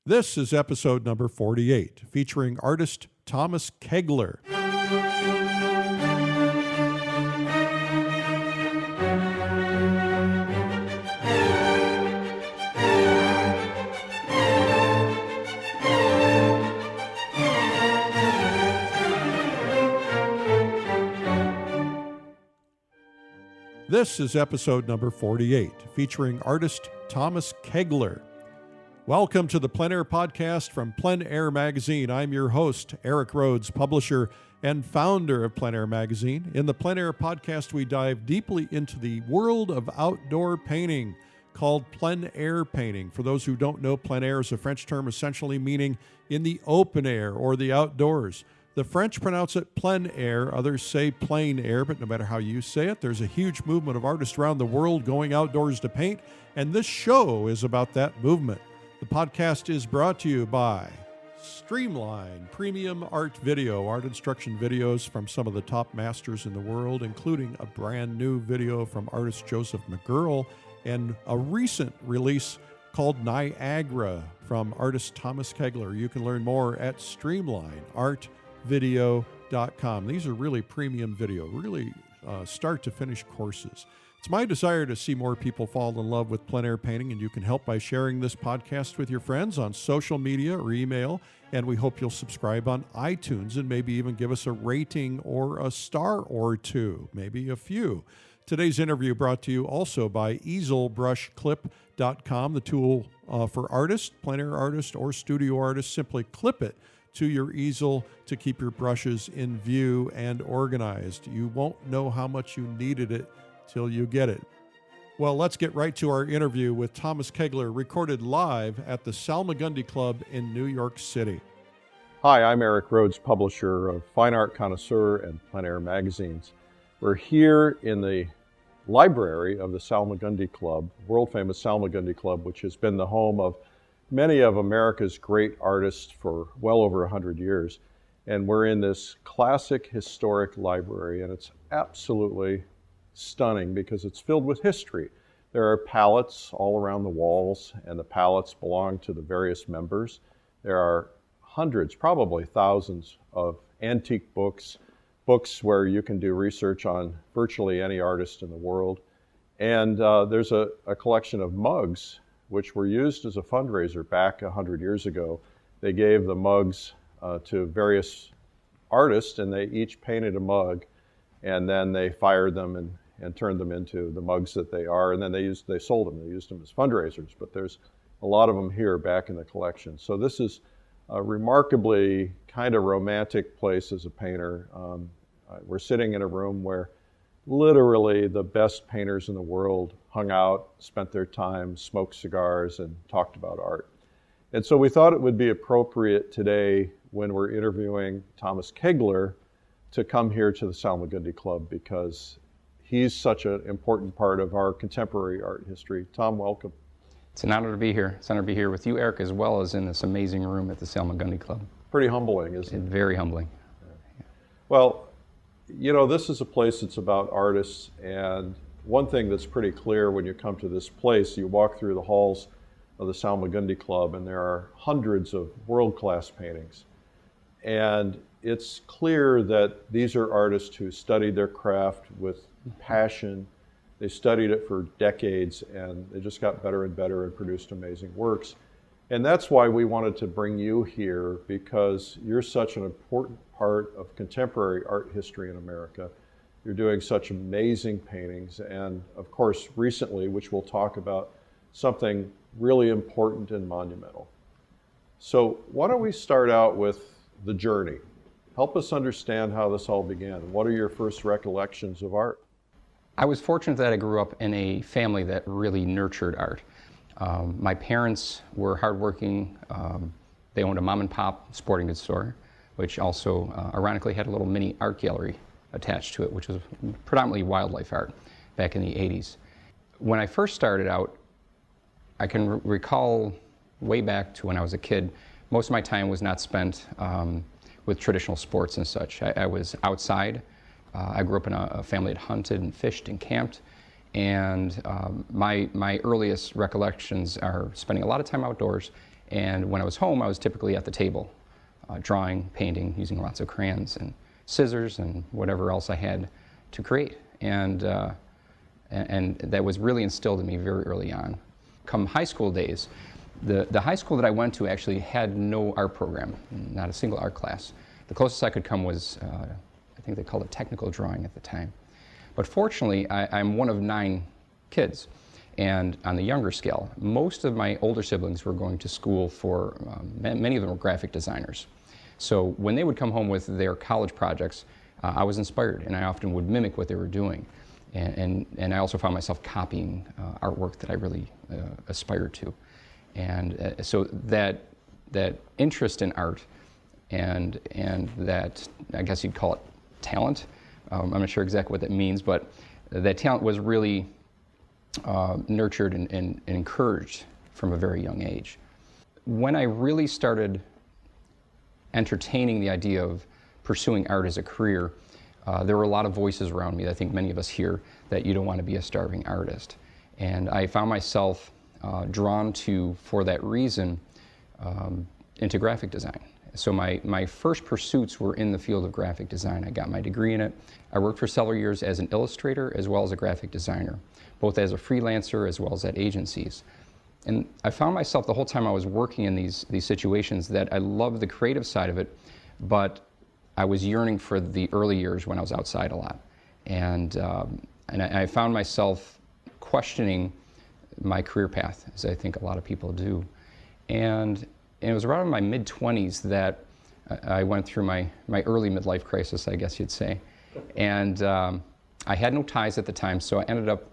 This is episode number 48, featuring artist Thomas Kegler. This is episode number 48, featuring artist Thomas Kegler. Welcome to the PleinAir Podcast from PleinAir Magazine. I'm your host, Eric Rhoads, publisher and founder of PleinAir Magazine. In the PleinAir Podcast, we dive deeply into the world of outdoor painting called PleinAir painting. For those who don't know, plein air is a French term essentially meaning in the open air or the outdoors. The French pronounce it plein air, others say plein air, but no matter how you say it, there's a huge movement of artists around the world going outdoors to paint, and this show is about that movement. The podcast is brought to you by Streamline Premium Art Video, art instruction videos from some of the top masters in the world, including a brand new video from artist Joseph McGurl and a recent release called Niagara from artist Thomas Kegler. You can learn more at streamlineartvideo.com. These are really premium video, really start to finish courses. It's my desire to see more people fall in love with plein air painting, and you can help by sharing this podcast with your friends on social media or email, and we hope you'll subscribe on iTunes and maybe even give us a rating or a star or two, maybe a few. Today's interview brought to you also by easelbrushclip.com, the tool for artists, plein air artists, or studio artists. Simply clip it to your easel to keep your brushes in view and organized. You won't know how much you needed it till you get it. Well, let's get right to our interview with Thomas Kegler, recorded live at the Salmagundi Club in New York City. Hi, I'm Eric Rhoads, publisher of Fine Art Connoisseur and PleinAir magazines. We're here in the library of the Salmagundi Club, world-famous Salmagundi Club, which has been the home of many of America's great artists for well over 100 years. And we're in this classic historic library, and it's absolutely stunning because it's filled with history. There are palettes all around the walls, and the palettes belong to the various members. There are hundreds, probably thousands of antique books where you can do research on virtually any artist in the world. And there's a collection of mugs which were used as a fundraiser back 100 years ago. They gave the mugs to various artists, and they each painted a mug, and then they fired them and turned them into the mugs that they are, and then they sold them. They used them as fundraisers, but there's a lot of them here back in the collection. So this is a remarkably kind of romantic place as a painter. We're sitting in a room where literally the best painters in the world hung out, spent their time, smoked cigars, and talked about art. And so we thought it would be appropriate today when we're interviewing Thomas Kegler to come here to the Salmagundi Club because he's such an important part of our contemporary art history. Tom, welcome. It's an honor to be here. It's an honor to be here with you, Eric, as well as in this amazing room at the Salmagundi Club. Pretty humbling, isn't it? Very humbling. Yeah. Well, you know, this is a place that's about artists, and one thing that's pretty clear when you come to this place, you walk through the halls of the Salmagundi Club, and there are hundreds of world-class paintings. And it's clear that these are artists who studied their craft with passion. They studied it for decades, and they just got better and better and produced amazing works. And that's why we wanted to bring you here, because you're such an important part of contemporary art history in America. You're doing such amazing paintings, and of course, recently, which we'll talk about, something really important and monumental. So why don't we start out with the journey? Help us understand how this all began. What are your first recollections of art? I was fortunate that I grew up in a family that really nurtured art. My parents were hardworking. They owned a mom and pop sporting goods store, which also ironically had a little mini art gallery attached to it, which was predominantly wildlife art back in the 80s. When I first started out, I can recall way back to when I was a kid, most of my time was not spent with traditional sports and such. I was outside. I grew up in a family that hunted and fished and camped. And my earliest recollections are spending a lot of time outdoors And when I was home, I was typically at the table, drawing, painting, using lots of crayons and scissors and whatever else I had to create. And that was really instilled in me very early on. Come high school days, the high school that I went to actually had no art program, not a single art class. The closest I could come was, I think they called it technical drawing at the time. But fortunately, I'm one of 9 kids. And on the younger scale, most of my older siblings were going to school for, many of them were graphic designers. So when they would come home with their college projects, I was inspired, and I often would mimic what they were doing. And I also found myself copying artwork that I really aspired to. And so that interest in art and that, I guess you'd call it talent, I'm not sure exactly what that means, but that talent was really nurtured and encouraged from a very young age. When I really started entertaining the idea of pursuing art as a career, there were a lot of voices around me. I think many of us hear that you don't want to be a starving artist. And I found myself drawn to, for that reason, into graphic design. So my first pursuits were in the field of graphic design. I got my degree in it. I worked for several years as an illustrator as well as a graphic designer, both as a freelancer as well as at agencies. And I found myself the whole time I was working in these situations that I loved the creative side of it, but I was yearning for the early years when I was outside a lot. And I found myself questioning my career path, as I think a lot of people do. And it was around my mid-20s that I went through my early midlife crisis, I guess you'd say. And I had no ties at the time, so I ended up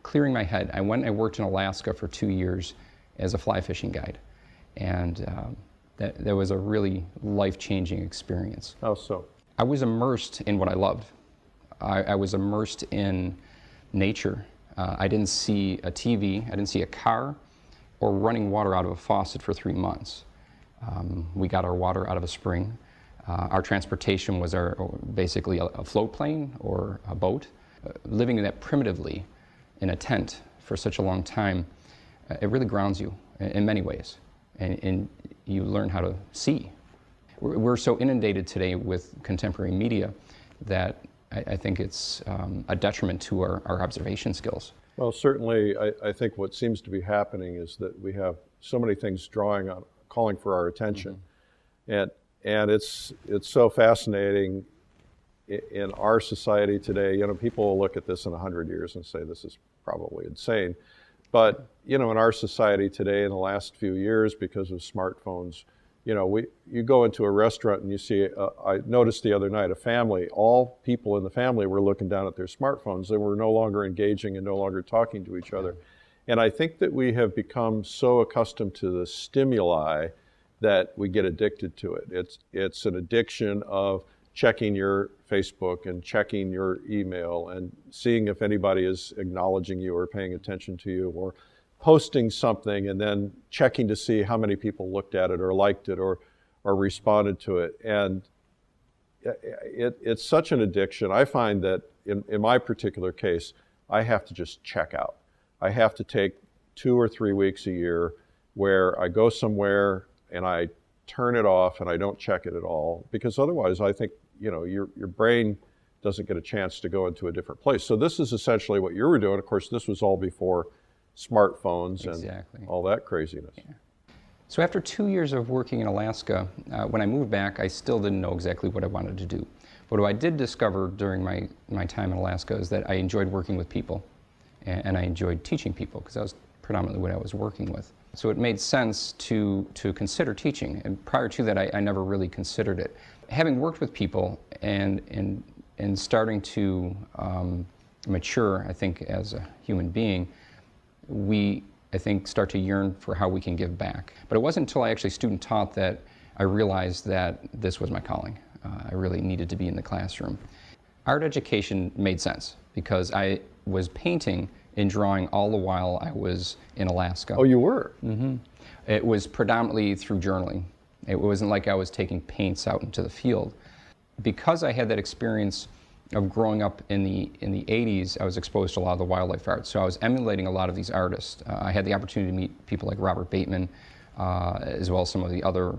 clearing my head. I went and I worked in Alaska for 2 years as a fly fishing guide. And that was a really life-changing experience. How so? I was immersed in what I loved. I was immersed in nature. I didn't see a TV, I didn't see a car, or running water out of a faucet for 3 months. We got our water out of a spring. Our transportation was basically a float plane or a boat. Living that primitively in a tent for such a long time, it really grounds you in many ways. And you learn how to see. We're so inundated today with contemporary media that I think it's a detriment to our observation skills. Well, certainly, I think what seems to be happening is that we have so many things calling for our attention. Mm-hmm. And it's so fascinating in our society today. You know, people will look at this in 100 years and say this is probably insane. But, you know, in our society today, in the last few years, because of smartphones, you know, you go into a restaurant and you see, I noticed the other night, a family, all people in the family were looking down at their smartphones. They were no longer engaging and no longer talking to each other. And I think that we have become so accustomed to the stimuli that we get addicted to it. It's an addiction of checking your Facebook and checking your email and seeing if anybody is acknowledging you or paying attention to you, or posting something and then checking to see how many people looked at it or liked it or responded to it. And it's such an addiction. I find that in my particular case, I have to just check out. I have to take 2 or 3 weeks a year where I go somewhere and I turn it off and I don't check it at all, because otherwise I think, you know, your brain doesn't get a chance to go into a different place. So this is essentially what you were doing. Of course, this was all before smartphones and all that craziness. Yeah. So after 2 years of working in Alaska, when I moved back, I still didn't know exactly what I wanted to do. But what I did discover during my time in Alaska is that I enjoyed working with people, and I enjoyed teaching people, because that was predominantly what I was working with. So it made sense to consider teaching, and prior to that I never really considered it. Having worked with people and starting to mature, I think, as a human being, we, I think, start to yearn for how we can give back. But it wasn't until I actually student taught that I realized that this was my calling. I really needed to be in the classroom. Art education made sense because I was painting and drawing all the while I was in Alaska. Oh, you were? Mm-hmm. It was predominantly through journaling. It wasn't like I was taking paints out into the field. Because I had that experience of growing up in the 80s, I was exposed to a lot of the wildlife art. So I was emulating a lot of these artists. I had the opportunity to meet people like Robert Bateman, as well as some of the other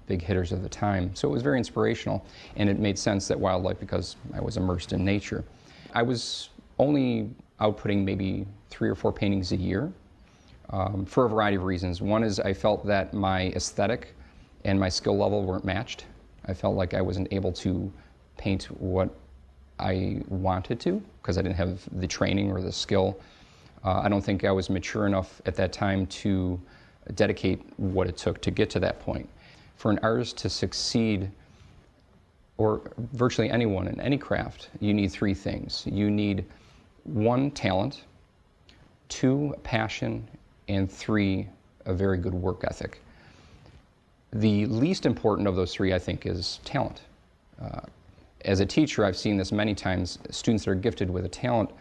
big hitters of the time. So it was very inspirational, and it made sense that wildlife, because I was immersed in nature. I was only outputting maybe 3 or 4 paintings a year for a variety of reasons. One is I felt that my aesthetic and my skill level weren't matched. I felt like I wasn't able to paint what I wanted to because I didn't have the training or the skill. I don't think I was mature enough at that time to dedicate what it took to get to that point. For an artist to succeed, or virtually anyone in any craft, you need 3 things. You need 1, talent, 2, passion, and 3, a very good work ethic. The least important of those 3, I think, is talent. As a teacher, I've seen this many times. Students that are gifted with a talent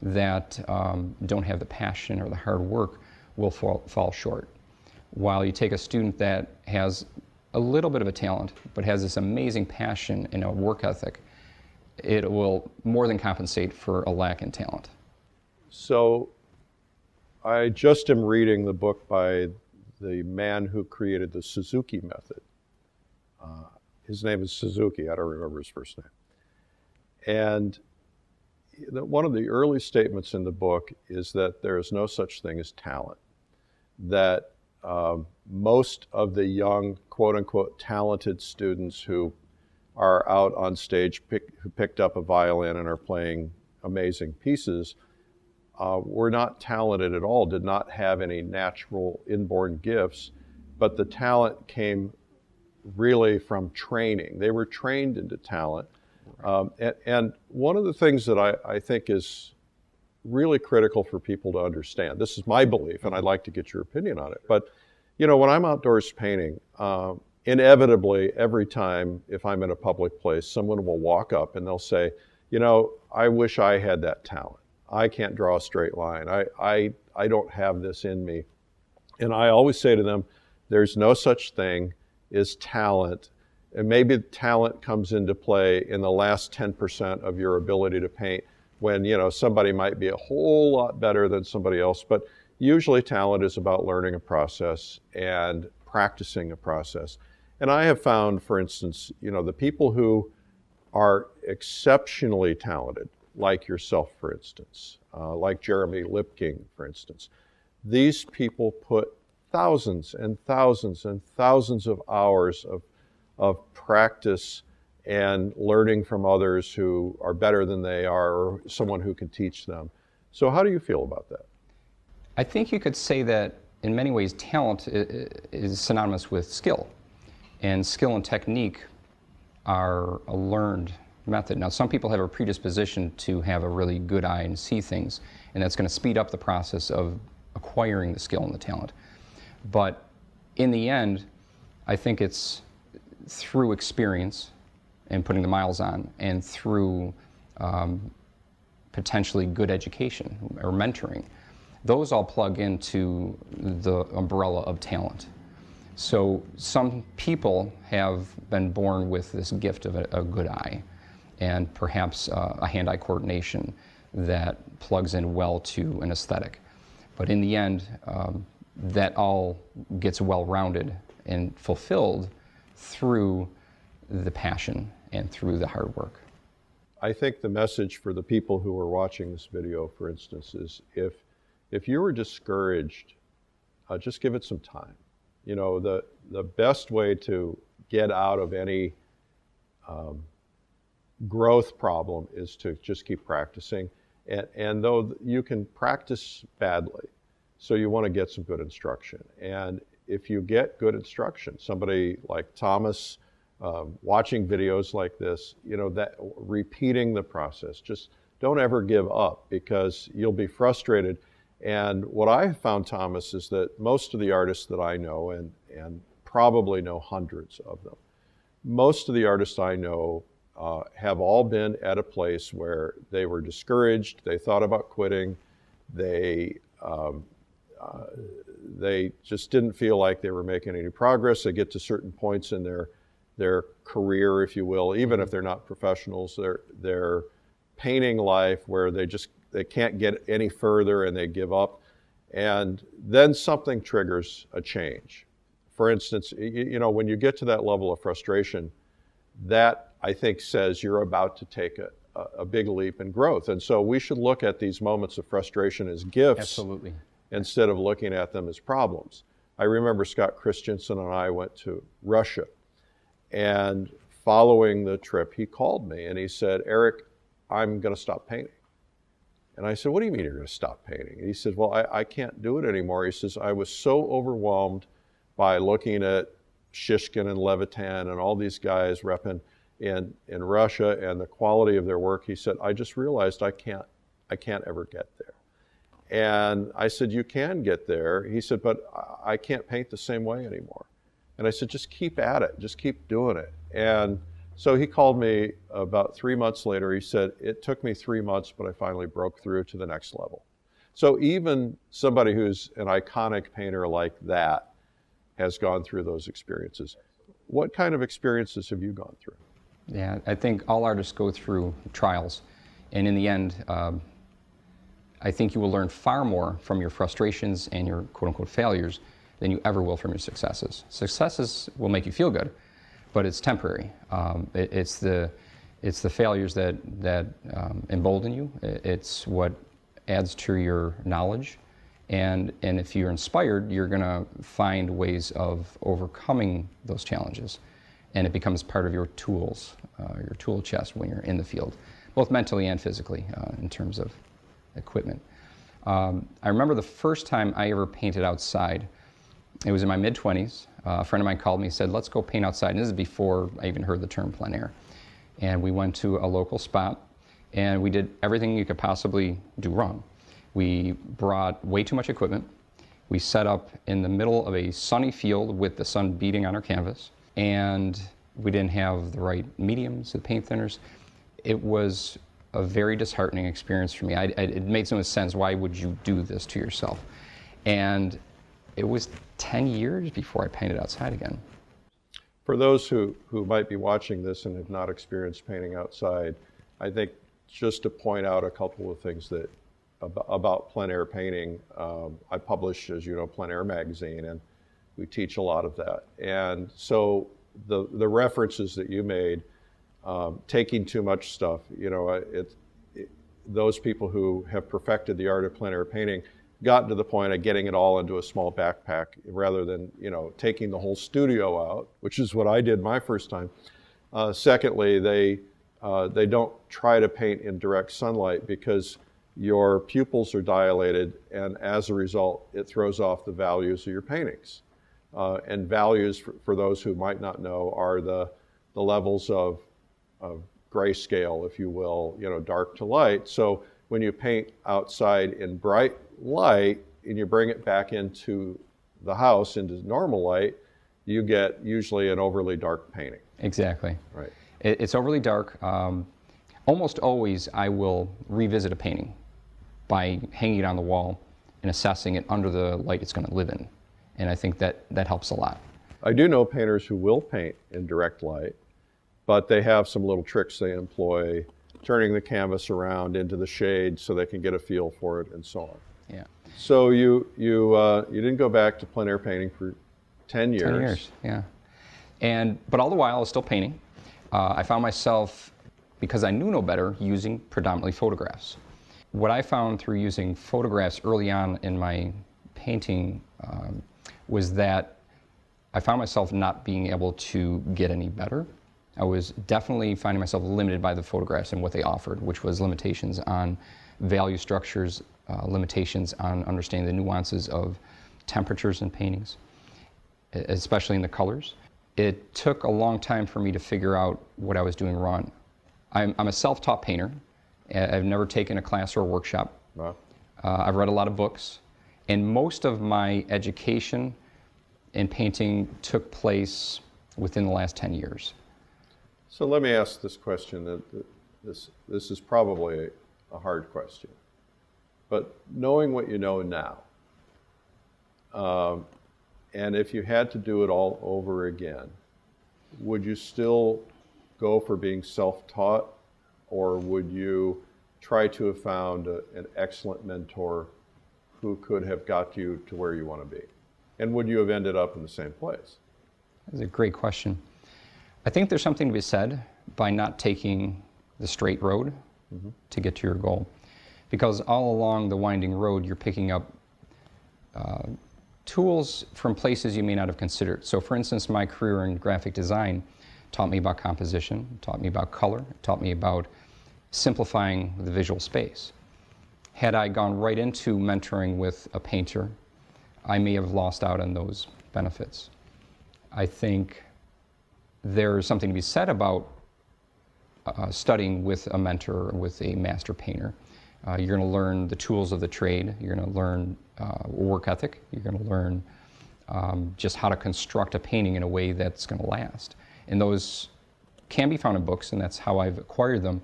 that don't have the passion or the hard work will fall short. While you take a student that has a little bit of a talent, but has this amazing passion and a work ethic, it will more than compensate for a lack in talent. So I just am reading the book by the man who created the Suzuki method. His name is Suzuki. I don't remember his first name. And one of the early statements in the book is that there is no such thing as talent. That most of the young, quote-unquote, talented students who are out on stage, who picked up a violin and are playing amazing pieces, were not talented at all, did not have any natural inborn gifts, but the talent came really from training. They were trained into talent. And one of the things that I think is really critical for people to understand, this is my belief, and I'd like to get your opinion on it, but when I'm outdoors painting, inevitably every time if I'm in a public place, someone will walk up and they'll say, I wish I had that talent. I can't draw a straight line. I don't have this in me. And I always say to them, there's no such thing as talent. And maybe talent comes into play in the last 10% of your ability to paint when, somebody might be a whole lot better than somebody else. But usually talent is about learning a process and practicing a process. And I have found, for instance, the people who are exceptionally talented, like yourself, for instance, like Jeremy Lipking, for instance, these people put thousands and thousands and thousands of hours of practice and learning from others who are better than they are, or someone who can teach them. So how do you feel about that? I think you could say that in many ways talent is synonymous with skill. And skill and technique are a learned method. Now, some people have a predisposition to have a really good eye and see things, and that's going to speed up the process of acquiring the skill and the talent. But in the end, I think it's through experience and putting the miles on, and through potentially good education or mentoring. Those all plug into the umbrella of talent. So some people have been born with this gift of a good eye, and perhaps a hand-eye coordination that plugs in well to an aesthetic. But in the end, that all gets well-rounded and fulfilled through the passion and through the hard work. I think the message for the people who are watching this video, for instance, is if you were discouraged, just give it some time. The best way to get out of any growth problem is to just keep practicing. And though you can practice badly, so you want to get some good instruction. And if you get good instruction, somebody like Thomas, watching videos like this, that repeating the process, just don't ever give up, because you'll be frustrated. And what I found, Thomas, is that most of the artists that I know, and probably know hundreds of them, most of the artists I know have all been at a place where they were discouraged, they thought about quitting, they just didn't feel like they were making any progress. They get to certain points in their their career, if you will, even if they're not professionals, their painting life where they can't get any further and they give up. And then something triggers a change. For instance, when you get to that level of frustration, that I think says you're about to take a big leap in growth. And so we should look at these moments of frustration as gifts. Absolutely. Instead of looking at them as problems. I remember Scott Christensen and I went to Russia, and following the trip, he called me and he said, "Eric, I'm going to stop painting." And I said, "What do you mean you're going to stop painting?" And he said, "Well, I can't do it anymore." He says, "I was so overwhelmed by looking at Shishkin and Levitan and all these guys repping in Russia and the quality of their work." He said, "I just realized I can't ever get there." And I said, "You can get there." He said, "But I can't paint the same way anymore." And I said, "Just keep at it. Just keep doing it." And so he called me about 3 months later. He said, "It took me 3 months, but I finally broke through to the next level." So even somebody who's an iconic painter like that has gone through those experiences. What kind of experiences have you gone through? Yeah, I think all artists go through trials. And in the end, I think you will learn far more from your frustrations and your quote-unquote failures than you ever will from your successes. Successes will make you feel good, but it's temporary. It's the failures that embolden you. It's what adds to your knowledge. And if you're inspired, you're going to find ways of overcoming those challenges. And it becomes part of your tools, your tool chest when you're in the field, both mentally and physically in terms of equipment. I remember the first time I ever painted outside. It was in my mid-20s. A friend of mine called me and said, "Let's go paint outside." And this is before I even heard the term plein air. And we went to a local spot, and we did everything you could possibly do wrong. We brought way too much equipment. We set up in the middle of a sunny field with the sun beating on our canvas, and we didn't have the right mediums, the paint thinners. It was a very disheartening experience for me. It made no sense. Why would you do this to yourself? And it was 10 years before I painted outside again. For those who might be watching this and have not experienced painting outside, I think just to point out a couple of things that about plein air painting. I publish, as you know, PleinAir magazine, and we teach a lot of that. And so the references that you made, taking too much stuff, those people who have perfected the art of plein air painting gotten to the point of getting it all into a small backpack rather than, taking the whole studio out, which is what I did my first time. Secondly, they don't try to paint in direct sunlight because your pupils are dilated, and as a result, it throws off the values of your paintings. And values, for those who might not know, are the levels of grayscale, if you will, dark to light. So when you paint outside in bright light and you bring it back into the house, into normal light, you get usually an overly dark painting. Exactly. Right. It's overly dark. Almost always I will revisit a painting by hanging it on the wall and assessing it under the light it's going to live in. And I think that helps a lot. I do know painters who will paint in direct light, but they have some little tricks they employ, turning the canvas around into the shade so they can get a feel for it and so on. Yeah. So you didn't go back to plein air painting for 10 years. 10 years, yeah. But all the while I was still painting. I found myself, because I knew no better, using predominantly photographs. What I found through using photographs early on in my painting was that I found myself not being able to get any better. I was definitely finding myself limited by the photographs and what they offered, which was limitations on value structures, limitations on understanding the nuances of temperatures in paintings, especially in the colors. It took a long time for me to figure out what I was doing wrong. I'm a self-taught painter. I've never taken a class or a workshop. Wow. I've read a lot of books, and most of my education in painting took place within the last 10 years. So let me ask this question. This is probably a hard question, but knowing what you know now, and if you had to do it all over again, would you still go for being self-taught, or would you try to have found an excellent mentor who could have got you to where you want to be? And would you have ended up in the same place? That's a great question. I think there's something to be said by not taking the straight road to get to your goal. Because all along the winding road, you're picking up tools from places you may not have considered. So for instance, my career in graphic design taught me about composition, taught me about color, taught me about simplifying the visual space. Had I gone right into mentoring with a painter, I may have lost out on those benefits. I think there's something to be said about studying with a mentor, with a master painter. You're going to learn the tools of the trade. You're going to learn work ethic. You're going to learn just how to construct a painting in a way that's going to last. And those can be found in books, and that's how I've acquired them.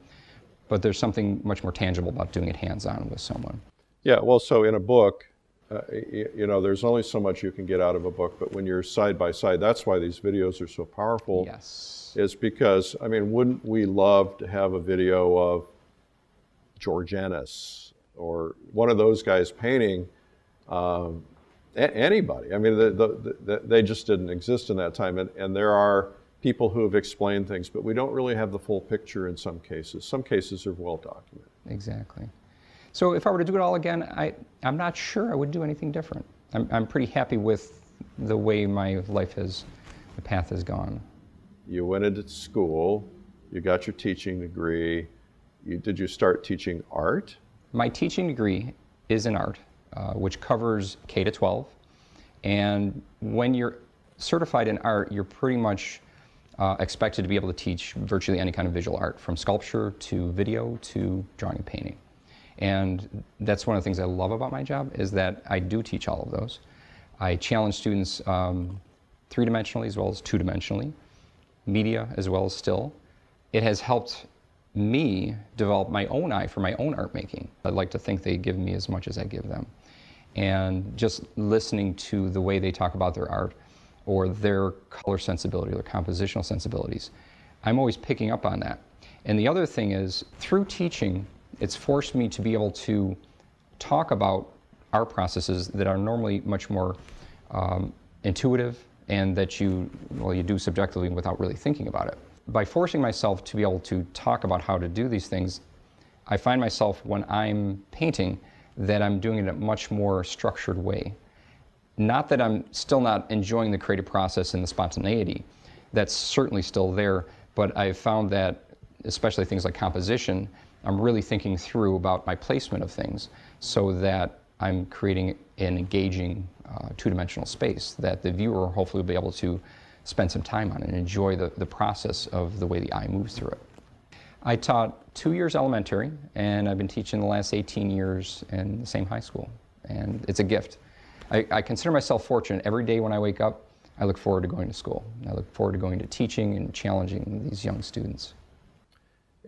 But there's something much more tangible about doing it hands-on with someone. Yeah, well, so in a book, there's only so much you can get out of a book, but when you're side by side, that's why these videos are so powerful. Yes. Is because, wouldn't we love to have a video of George Ennis or one of those guys painting anybody? They just didn't exist in that time, and there are people who have explained things, but we don't really have the full picture in some cases. Some cases are well documented. Exactly. So if I were to do it all again, I'm not sure I would do anything different. I'm pretty happy with the way my life the path has gone. You went into school, you got your teaching degree. Did you start teaching art? My teaching degree is in art, which covers K to 12. And when you're certified in art, you're pretty much expected to be able to teach virtually any kind of visual art, from sculpture to video to drawing and painting. And that's one of the things I love about my job, is that I do teach all of those. I challenge students three-dimensionally as well as two-dimensionally, media as well as still. It has helped me develop my own eye for my own art making. I'd like to think they give me as much as I give them. And just listening to the way they talk about their art, or their color sensibility, or their compositional sensibilities, I'm always picking up on that. And the other thing is, through teaching, it's forced me to be able to talk about art processes that are normally much more intuitive, and that you do subjectively without really thinking about it. By forcing myself to be able to talk about how to do these things, I find myself, when I'm painting, that I'm doing it in a much more structured way. Not that I'm still not enjoying the creative process and the spontaneity. That's certainly still there, but I've found that, especially things like composition, I'm really thinking through about my placement of things, so that I'm creating an engaging two-dimensional space that the viewer hopefully will be able to spend some time on and enjoy the process of the way the eye moves through it. I taught 2 years elementary, and I've been teaching the last 18 years in the same high school, and it's a gift. I consider myself fortunate. Every day when I wake up, I look forward to going to school. I look forward to going to teaching and challenging these young students.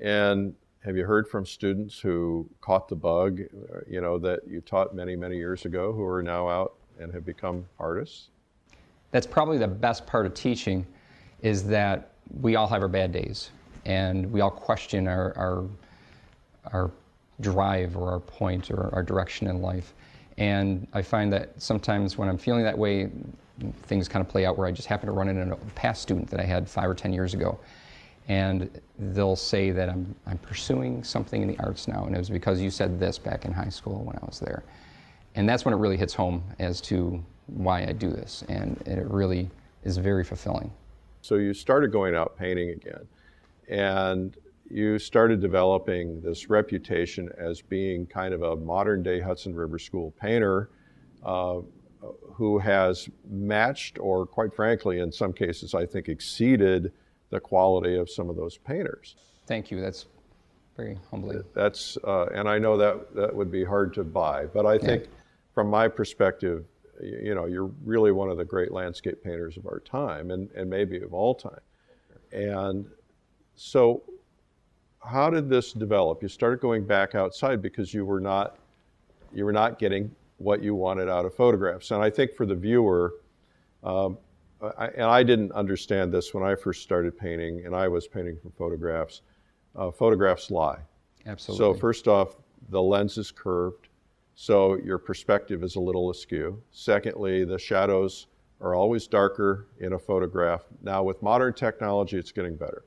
And have you heard from students who caught the bug, that you taught many, many years ago, who are now out and have become artists? That's probably the best part of teaching, is that we all have our bad days, and we all question our drive or our point or our direction in life. And I find that sometimes when I'm feeling that way, things kind of play out where I just happen to run into a past student that I had 5 or 10 years ago. And they'll say that I'm pursuing something in the arts now, and it was because you said this back in high school when I was there. And that's when it really hits home as to why I do this, and it really is very fulfilling. So you started going out painting again, and you started developing this reputation as being kind of a modern-day Hudson River School painter who has matched, or quite frankly, in some cases, I think exceeded the quality of some of those painters. Thank you. That's very humbling. That's, and I know that would be hard to buy, but I think from my perspective, you're really one of the great landscape painters of our time, and maybe of all time. And so how did this develop? You started going back outside because you were not getting what you wanted out of photographs. And I think for the viewer, I didn't understand this when I first started painting, and I was painting from photographs. Photographs lie. Absolutely. So first off, the lens is curved, so your perspective is a little askew. Secondly, the shadows are always darker in a photograph. Now with modern technology, it's getting better.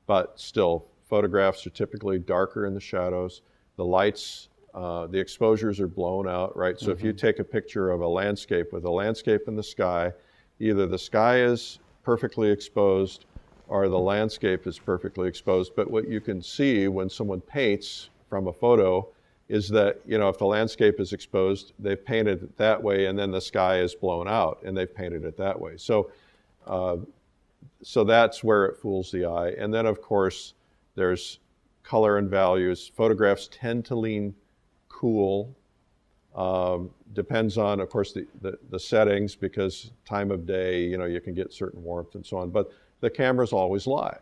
But still, photographs are typically darker in the shadows. The lights, the exposures are blown out, right? So if you take a picture of a landscape with a landscape in the sky, either the sky is perfectly exposed or the landscape is perfectly exposed. But what you can see when someone paints from a photo is that, if the landscape is exposed, they've painted it that way, and then the sky is blown out, and they've painted it that way. So that's where it fools the eye. And then, of course, there's color and values. Photographs tend to lean cool. Depends on, of course, the settings, because time of day, you can get certain warmth and so on. But the cameras always lie.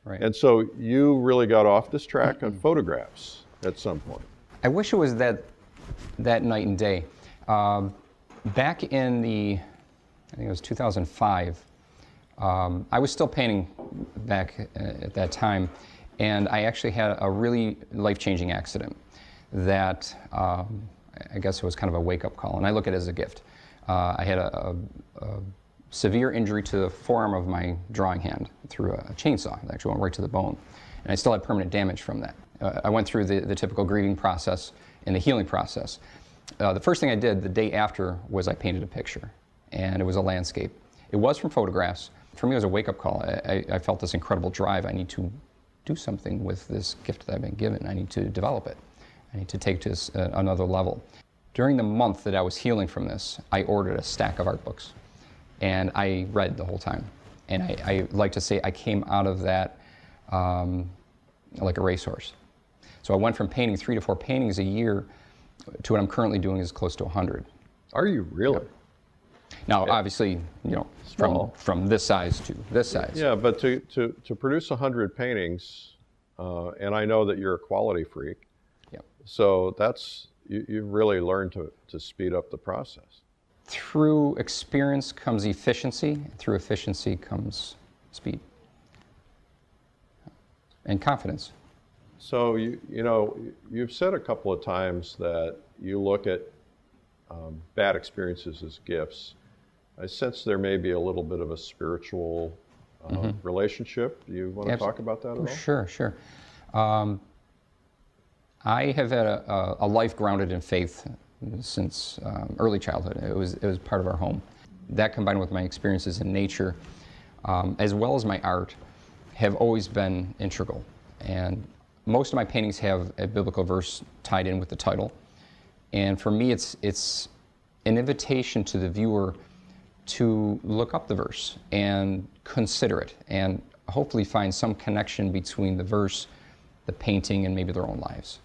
Right. And so you really got off this track on photographs at some point. I wish it was that night and day. Back in I think it was 2005, I was still painting back at that time, and I actually had a really life-changing accident that I guess it was kind of a wake-up call, and I look at it as a gift. I had a severe injury to the forearm of my drawing hand through a chainsaw. It actually went right to the bone, and I still had permanent damage from that. I went through the typical grieving process and the healing process. The first thing I did the day after was I painted a picture, and it was a landscape. It was from photographs. For me, it was a wake-up call. I felt this incredible drive. I need to do something with this gift that I've been given. I need to develop it. I need to take it to another level. During the month that I was healing from this, I ordered a stack of art books, and I read the whole time. And I like to say I came out of that like a racehorse. So I went from painting 3 to 4 paintings a year to what I'm currently doing is close to 100. Are you really? Yep. Now, obviously, from this size to this size. Yeah, but to produce 100 paintings, and I know that you're a quality freak. Yep. So you've really learned to speed up the process. Through experience comes efficiency. Through efficiency comes speed and confidence. So you've said a couple of times that you look at bad experiences as gifts. I sense there may be a little bit of a spiritual relationship. Do you want to talk about that at all? Sure. I have had a life grounded in faith since early childhood. It was part of our home. That combined with my experiences in nature, as well as my art, have always been integral. And most of my paintings have a biblical verse tied in with the title. And for me, it's an invitation to the viewer to look up the verse and consider it and hopefully find some connection between the verse, the painting, and maybe their own lives.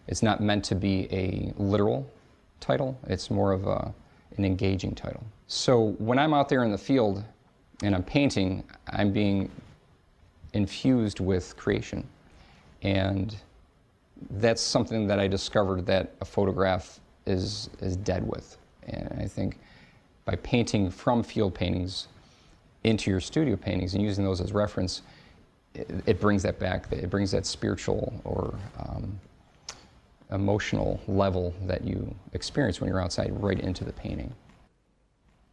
It's not meant to be a literal title. It's more of an engaging title. So when I'm out there in the field and I'm painting, I'm being infused with creation. And that's something that I discovered that a photograph is dead with. And I think by painting from field paintings into your studio paintings and using those as reference, it brings that back. It brings that spiritual or emotional level that you experience when you're outside right into the painting.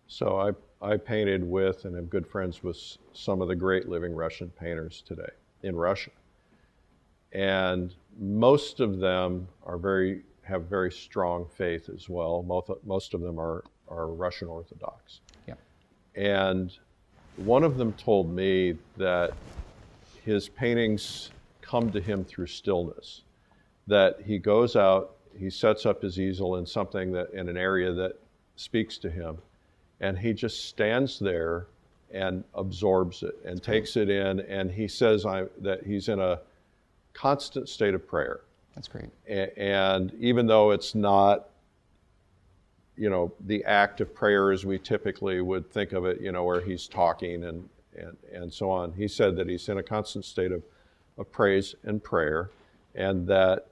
So I painted with and am good friends with some of the great living Russian painters today in Russia. And most of them have very strong faith as well. Most of them are Russian Orthodox. Yeah. And one of them told me that his paintings come to him through stillness. That he goes out, he sets up his easel in in an area that speaks to him, and he just stands there and absorbs it and takes it in. And he says that he's in a constant state of prayer. That's great. And even though it's not, the act of prayer as we typically would think of it, where he's talking and so on, he said that he's in a constant state of praise and prayer, and that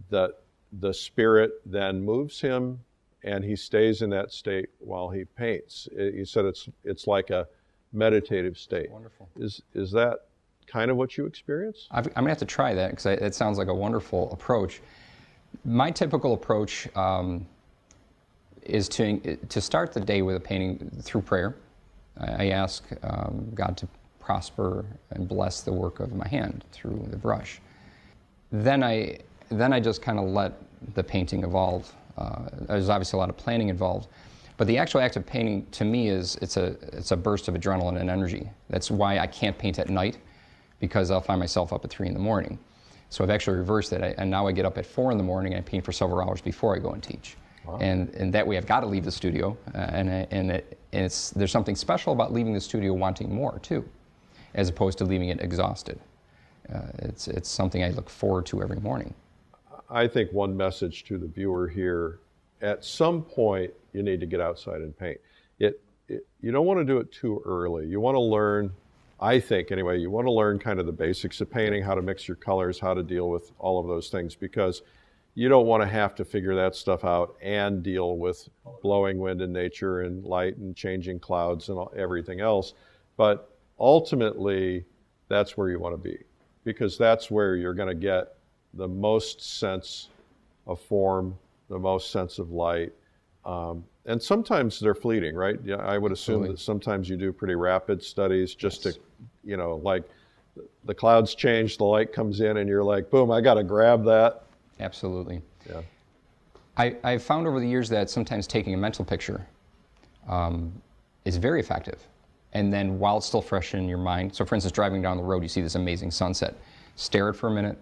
the Spirit then moves him and he stays in that state while he paints. He said it's like a meditative state. Wonderful. Is that kind of what you experience? I'm going to have to try that, because it sounds like a wonderful approach. My typical approach is to start the day with a painting through prayer. I ask God to prosper and bless the work of my hand through the brush. Then I just kind of let the painting evolve. There's obviously a lot of planning involved, but the actual act of painting to me it's a burst of adrenaline and energy. That's why I can't paint at night, because I'll find myself up at 3 in the morning. So I've actually reversed it, and now I get up at 4 in the morning and I paint for several hours before I go and teach. Wow. And that way I've got to leave the studio, there's something special about leaving the studio wanting more too, as opposed to leaving it exhausted. It's something I look forward to every morning. I think one message to the viewer here, at some point you need to get outside and paint. You don't want to do it too early. You want to learn, I think anyway, you want to learn kind of the basics of painting, how to mix your colors, how to deal with all of those things, because you don't want to have to figure that stuff out and deal with blowing wind in nature and light and changing clouds and everything else. But ultimately, that's where you want to be, because that's where you're going to get the most sense of form, the most sense of light. And sometimes they're fleeting, right? Yeah, I would assume that sometimes you do pretty rapid studies just to, like the clouds change, the light comes in, and you're like, boom, I got to grab that. Absolutely. Yeah. I've found over the years that sometimes taking a mental picture is very effective. And then while it's still fresh in your mind, so for instance, driving down the road, you see this amazing sunset. Stare at it for a minute,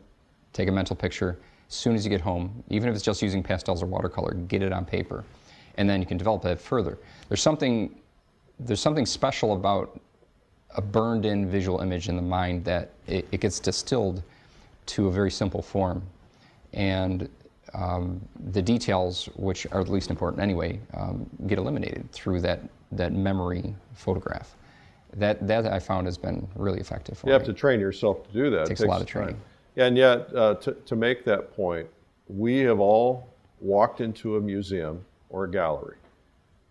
take a mental picture. As soon as you get home, even if it's just using pastels or watercolor, get it on paper. And then you can develop that further. There's something special about a burned-in visual image in the mind that it gets distilled to a very simple form. And the details, which are the least important anyway, get eliminated through that memory photograph. That I found has been really effective for me. You have to train yourself to do that. It takes a lot of training. And yet, to make that point, we have all walked into a museum or a gallery,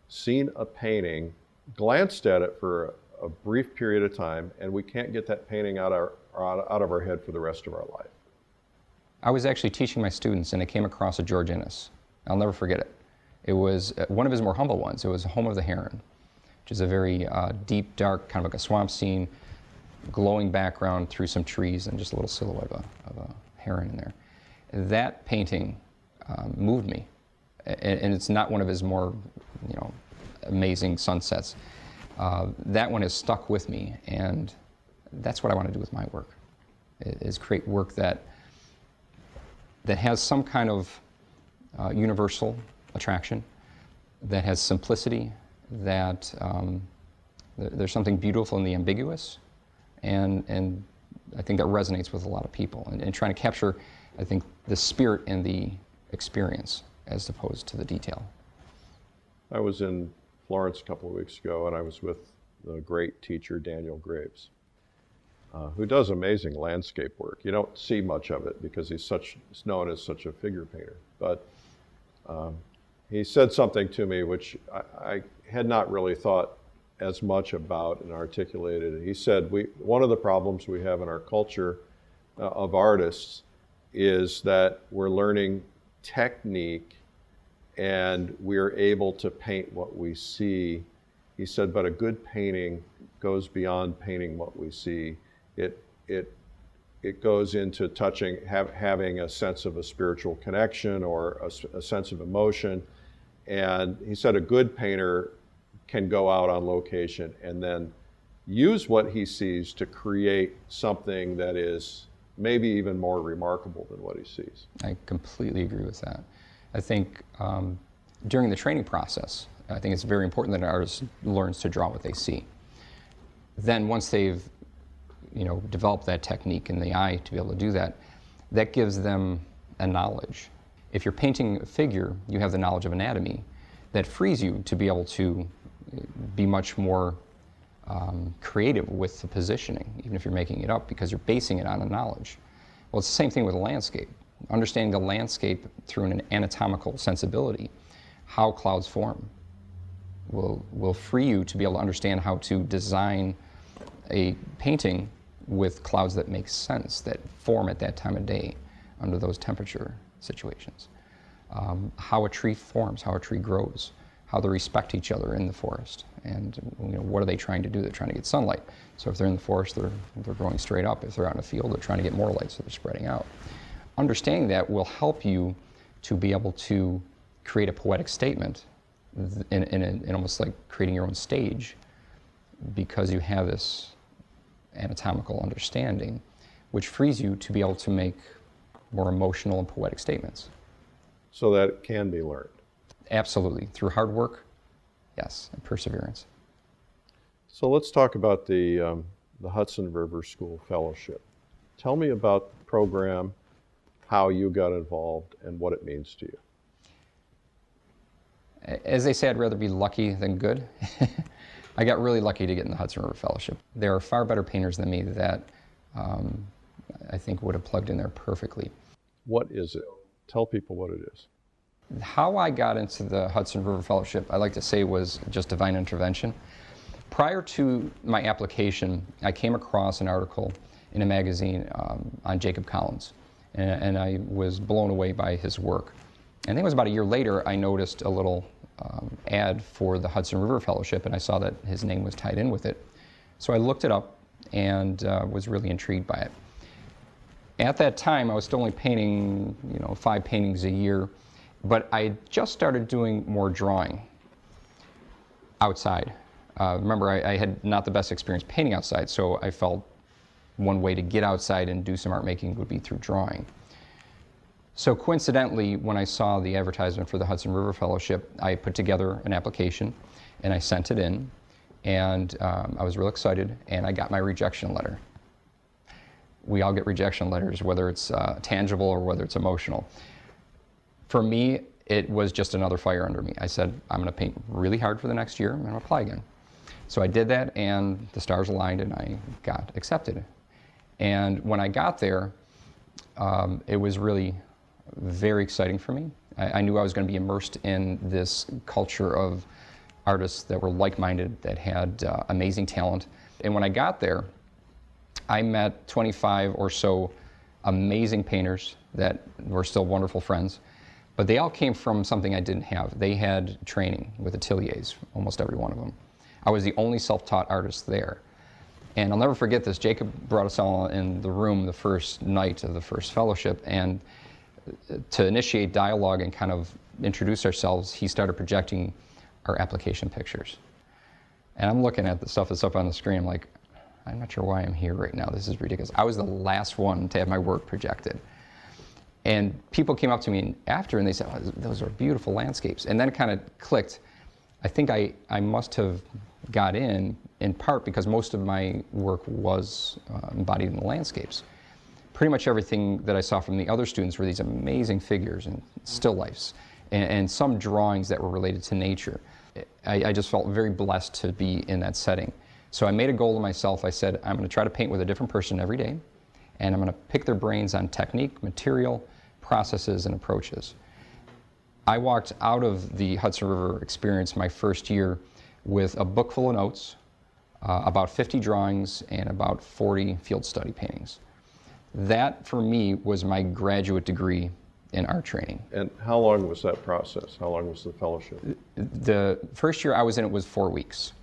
seen a painting, glanced at it for a brief period of time, and we can't get that painting out of our head for the rest of our life. I was actually teaching my students, and I came across a George Inness. I'll never forget it. It was one of his more humble ones. It was Home of the Heron, which is a very deep, dark, kind of like a swamp scene, glowing background through some trees and just a little silhouette of a heron in there. That painting moved me, and it's not one of his more, amazing sunsets. That one has stuck with me, and that's what I want to do with my work, is create work that has some kind of universal attraction, that has simplicity, that there's something beautiful in the ambiguous, and I think that resonates with a lot of people, and trying to capture, I think, the spirit and the experience as opposed to the detail. I was in Florence a couple of weeks ago, and I was with the great teacher Daniel Graves, who does amazing landscape work. You don't see much of it because he's known as such a figure painter. But he said something to me which I had not really thought as much about and articulated. He said, one of the problems we have in our culture of artists is that we're learning technique and we're able to paint what we see. He said, but a good painting goes beyond painting what we see. It goes into touching, having a sense of a spiritual connection or a sense of emotion. And he said a good painter can go out on location and then use what he sees to create something that is maybe even more remarkable than what he sees. I completely agree with that. I think during the training process, I think it's very important that an artist learns to draw what they see. Then once they've developed that technique in the eye to be able to do that, that gives them a knowledge. If you're painting a figure, you have the knowledge of anatomy that frees you to be able to be much more creative with the positioning, even if you're making it up, because you're basing it on a knowledge. Well, it's the same thing with a landscape. Understanding the landscape through an anatomical sensibility, how clouds form, will free you to be able to understand how to design a painting with clouds that make sense, that form at that time of day under those temperature situations. How a tree forms, how a tree grows, how they respect each other in the forest, and what are they trying to do? They're trying to get sunlight. So if they're in the forest, they're growing straight up. If they're out in the field, they're trying to get more light, so they're spreading out. Understanding that will help you to be able to create a poetic statement in almost like creating your own stage, because you have this anatomical understanding, which frees you to be able to make more emotional and poetic statements. So that it can be learned. Absolutely. Through hard work, yes, and perseverance. So let's talk about the Hudson River School Fellowship. Tell me about the program, how you got involved, and what it means to you. As they say, I'd rather be lucky than good. I got really lucky to get in the Hudson River Fellowship. There are far better painters than me that I think would have plugged in there perfectly. What is it? Tell people what it is. How I got into the Hudson River Fellowship, I like to say, was just divine intervention. Prior to my application, I came across an article in a magazine on Jacob Collins, and I was blown away by his work. And I think it was about a year later, I noticed a little ad for the Hudson River Fellowship, and I saw that his name was tied in with it. So I looked it up and was really intrigued by it. At that time, I was still only painting, 5 paintings a year, but I just started doing more drawing outside. Remember, I had not the best experience painting outside, so I felt one way to get outside and do some art making would be through drawing. So coincidentally, when I saw the advertisement for the Hudson River Fellowship, I put together an application and I sent it in, and I was real excited, and I got my rejection letter. We all get rejection letters, whether it's tangible or whether it's emotional. For me, it was just another fire under me. I said, I'm going to paint really hard for the next year, and I'm going to apply again. So I did that, and the stars aligned, and I got accepted. And when I got there, it was really very exciting for me. I knew I was going to be immersed in this culture of artists that were like-minded, that had amazing talent. And when I got there, I met 25 or so amazing painters that were still wonderful friends, but they all came from something I didn't have. They had training with ateliers, almost every one of them. I was the only self-taught artist there. And I'll never forget this. Jacob brought us all in the room the first night of the first fellowship, and to initiate dialogue and kind of introduce ourselves, he started projecting our application pictures. And I'm looking at the stuff that's up on the screen, I'm like, I'm not sure why I'm here right now. This is ridiculous. I was the last one to have my work projected. And people came up to me after and they said, oh, those are beautiful landscapes. And then it kind of clicked. I think I must have got in part because most of my work was embodied in the landscapes. Pretty much everything that I saw from the other students were these amazing figures and still lifes, and some drawings that were related to nature. I just felt very blessed to be in that setting. So I made a goal to myself. I said, I'm going to try to paint with a different person every day, and I'm going to pick their brains on technique, material, processes, and approaches. I walked out of the Hudson River experience my first year with a book full of notes, about 50 drawings, and about 40 field study paintings. That, for me, was my graduate degree in art training. And how long was that process? How long was the fellowship? The first year I was in it was 4 weeks.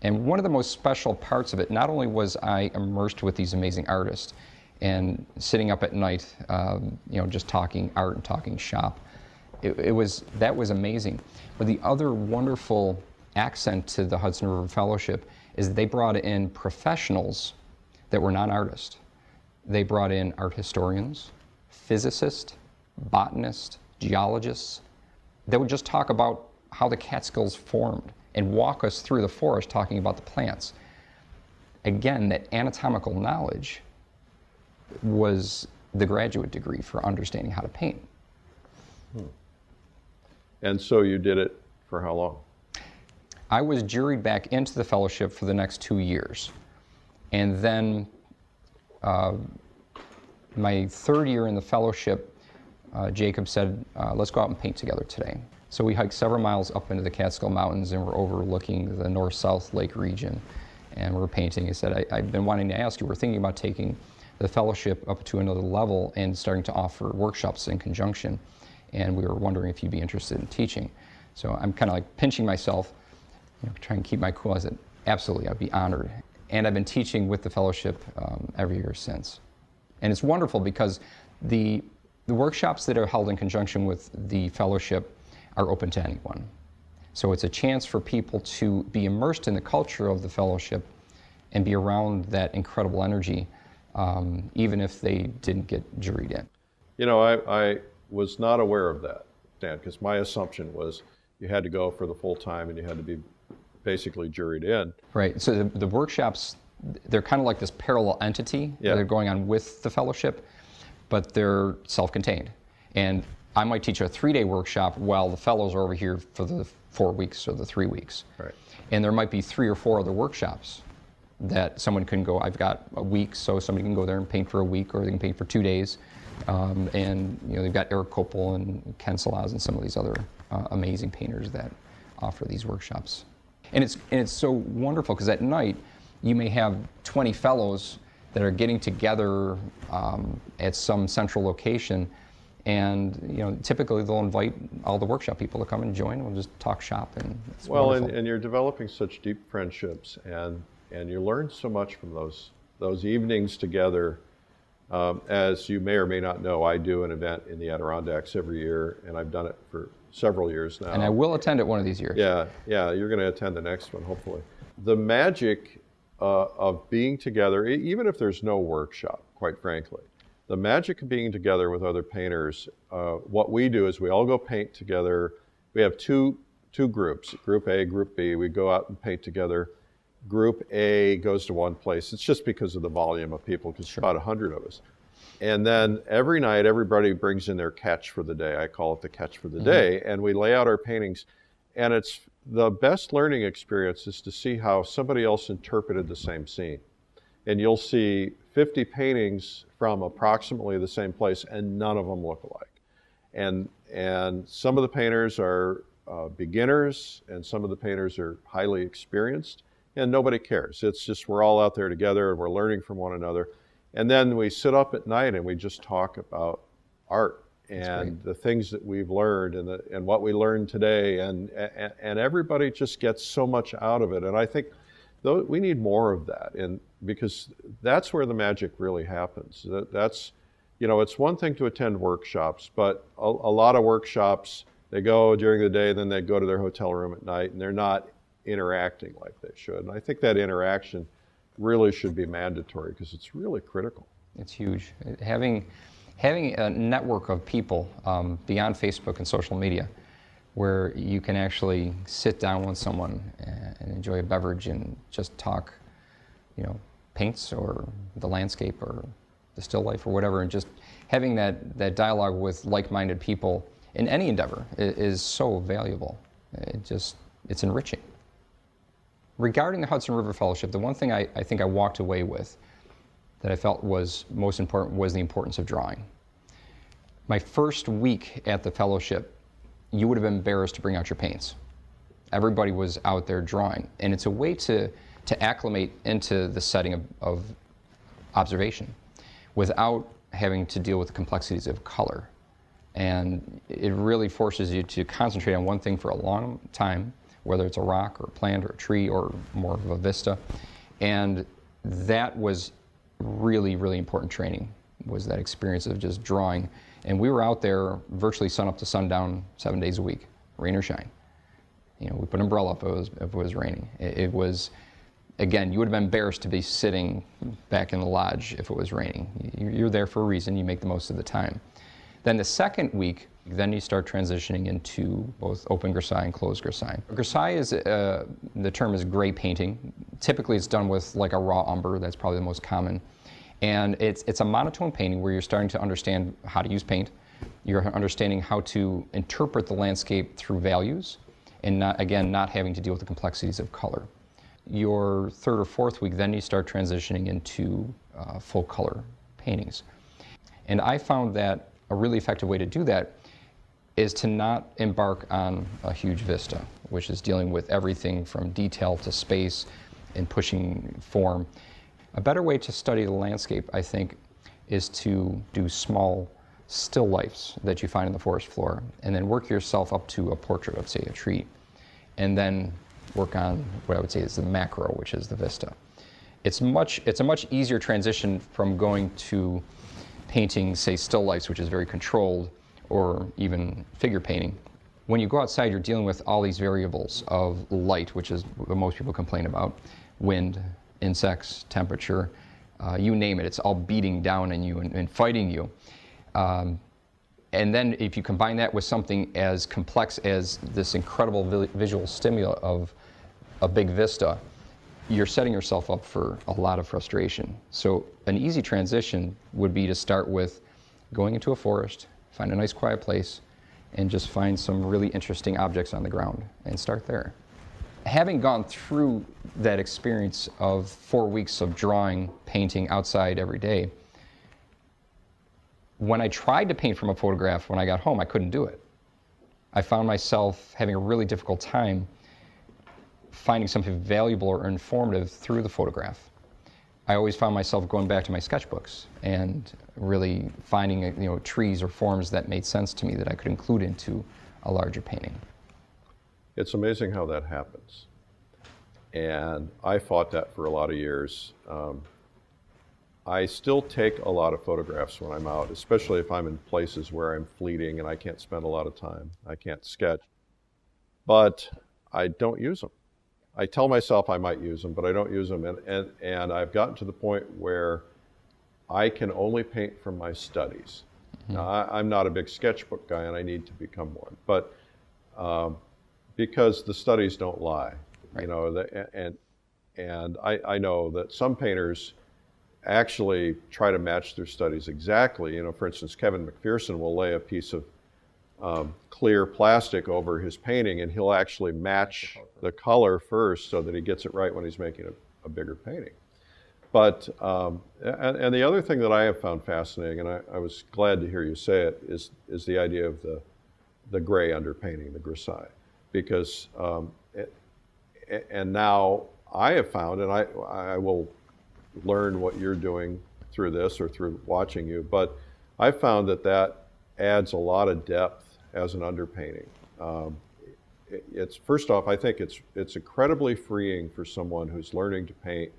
And one of the most special parts of it, not only was I immersed with these amazing artists and sitting up at night, just talking art and talking shop, that was amazing. But the other wonderful accent to the Hudson River Fellowship is they brought in professionals that were not artists. They brought in art historians, physicists, botanists, geologists that would just talk about how the Catskills formed and walk us through the forest talking about the plants. Again, that anatomical knowledge was the graduate degree for understanding how to paint. And so you did it for how long? I was juried back into the fellowship for the next 2 years. And then my third year in the fellowship, Jacob said, let's go out and paint together today. So we hiked several miles up into the Catskill Mountains, and we're overlooking the north-south lake region, and we're painting. I said, I've been wanting to ask you, we're thinking about taking the fellowship up to another level and starting to offer workshops in conjunction, and we were wondering if you'd be interested in teaching. So I'm kind of like pinching myself, trying to keep my cool. I said, absolutely, I'd be honored. And I've been teaching with the fellowship every year since. And it's wonderful because the workshops that are held in conjunction with the fellowship are open to anyone. So it's a chance for people to be immersed in the culture of the fellowship and be around that incredible energy, even if they didn't get juried in. I was not aware of that, Dan, because my assumption was you had to go for the full time and you had to be basically juried in. Right. So the workshops, they're kind of like this parallel entity that are going on with the fellowship, but they're self-contained. And I might teach a 3-day workshop while the fellows are over here for the 4 weeks or the 3 weeks. Right. And there might be 3 or 4 other workshops that someone can go. I've got a week, so somebody can go there and paint for a week, or they can paint for 2 days. And they've got Eric Kopel and Ken Salaz and some of these other amazing painters that offer these workshops. And it's so wonderful because at night you may have 20 fellows that are getting together at some central location, and typically they'll invite all the workshop people to come and join, and we'll just talk shop, and it's wonderful. And you're developing such deep friendships, and you learn so much from those evenings together. As you may or may not know, I do an event in the Adirondacks every year, and I've done it for several years now. And I will attend it one of these years. Yeah, you're going to attend the next one, hopefully. The magic of being together, even if there's no workshop, quite frankly, the magic of being together with other painters, what we do is we all go paint together. We have two groups, Group A, Group B. We go out and paint together. Group A goes to one place. It's just because of the volume of people, because it's about 100 of us. And then every night, everybody brings in their catch for the day. I call it the catch for the day. And we lay out our paintings. And it's the best learning experience is to see how somebody else interpreted the same scene. And you'll see 50 paintings from approximately the same place, and none of them look alike. And some of the painters are beginners, and some of the painters are highly experienced. And nobody cares. It's just we're all out there together and we're learning from one another. And then we sit up at night and we just talk about art and the things that we've learned and what we learned today. And everybody just gets so much out of it. And I think we need more of that, and because that's where the magic really happens. That's, it's one thing to attend workshops, but a lot of workshops, they go during the day, then they go to their hotel room at night, and they're not interacting like they should. And I think that interaction really should be mandatory because it's really critical. It's huge. Having a network of people beyond Facebook and social media where you can actually sit down with someone and enjoy a beverage and just talk, paints or the landscape or the still life or whatever, and just having that dialogue with like-minded people in any endeavor is so valuable. It's enriching. Regarding the Hudson River Fellowship, the one thing I think I walked away with that I felt was most important was the importance of drawing. My first week at the fellowship, you would have been embarrassed to bring out your paints. Everybody was out there drawing, and it's a way to acclimate into the setting of observation without having to deal with the complexities of color. And it really forces you to concentrate on one thing for a long time, whether it's a rock or a plant or a tree or more of a vista. And that was really, really important training, was that experience of just drawing. And we were out there virtually sun up to sundown 7 days a week, rain or shine. We put an umbrella up if it was raining. It was, again, you would have been embarrassed to be sitting back in the lodge if it was raining. You're there for a reason, you make the most of the time. Then the second week, then you start transitioning into both open grisaille and closed grisaille. Grisaille is, the term is gray painting. Typically it's done with like a raw umber, that's probably the most common. And it's a monotone painting where you're starting to understand how to use paint. You're understanding how to interpret the landscape through values and not having to deal with the complexities of color. Your third or fourth week, then you start transitioning into full color paintings. And I found that a really effective way to do that is to not embark on a huge vista, which is dealing with everything from detail to space and pushing form. A better way to study the landscape, I think, is to do small still lifes that you find in the forest floor, and then work yourself up to a portrait of, say, a tree, and then work on what I would say is the macro, which is the vista. It's a much easier transition from going to painting, say, still lifes, which is very controlled, or even figure painting. When you go outside, you're dealing with all these variables of light, which is what most people complain about, wind, insects, temperature, you name it. It's all beating down on you and fighting you. And then if you combine that with something as complex as this incredible visual stimuli of a big vista, you're setting yourself up for a lot of frustration. So an easy transition would be to start with going into a forest, find a nice quiet place, and just find some really interesting objects on the ground and start there. Having gone through that experience of 4 weeks of drawing, painting outside every day, when I tried to paint from a photograph when I got home, I couldn't do it. I found myself having a really difficult time finding something valuable or informative through the photograph. I always found myself going back to my sketchbooks and really finding, trees or forms that made sense to me that I could include into a larger painting. It's amazing how that happens. And I fought that for a lot of years. I still take a lot of photographs when I'm out, especially if I'm in places where I'm fleeting and I can't spend a lot of time. I can't sketch. But I don't use them. I tell myself I might use them, but I don't use them. And I've gotten to the point where I can only paint from my studies. Mm-hmm. Now, I'm not a big sketchbook guy, and I need to become one. But because the studies don't lie, right. And I know that some painters actually try to match their studies exactly. For instance, Kevin McPherson will lay a piece of clear plastic over his painting, and he'll actually match the color first so that he gets it right when he's making a bigger painting. But, and the other thing that I have found fascinating, and I was glad to hear you say it, is the idea of the gray underpainting, the grisaille. Because, and now I have found, and I will learn what you're doing through this or through watching you, but I found that adds a lot of depth as an underpainting. It's first off, I think it's incredibly freeing for someone who's learning to paint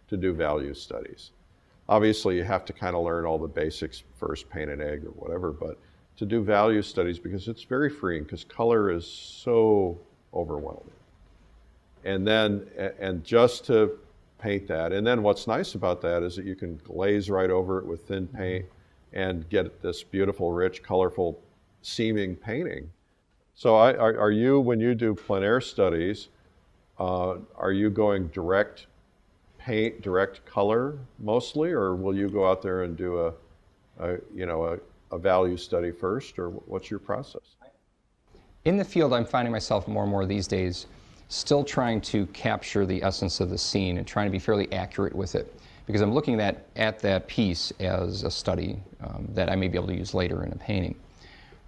to do value studies. Obviously, you have to kind of learn all the basics first, paint an egg or whatever, but to do value studies, because it's very freeing, because color is so overwhelming. And just to paint that, and then what's nice about that is that you can glaze right over it with thin paint and get this beautiful, rich, colorful seeming painting. So are you, when you do plein air studies, are you going direct paint, direct color mostly, or will you go out there and do a value study first, or what's your process? In the field, I'm finding myself more and more these days still trying to capture the essence of the scene and trying to be fairly accurate with it, because I'm looking at that piece as a study that I may be able to use later in a painting.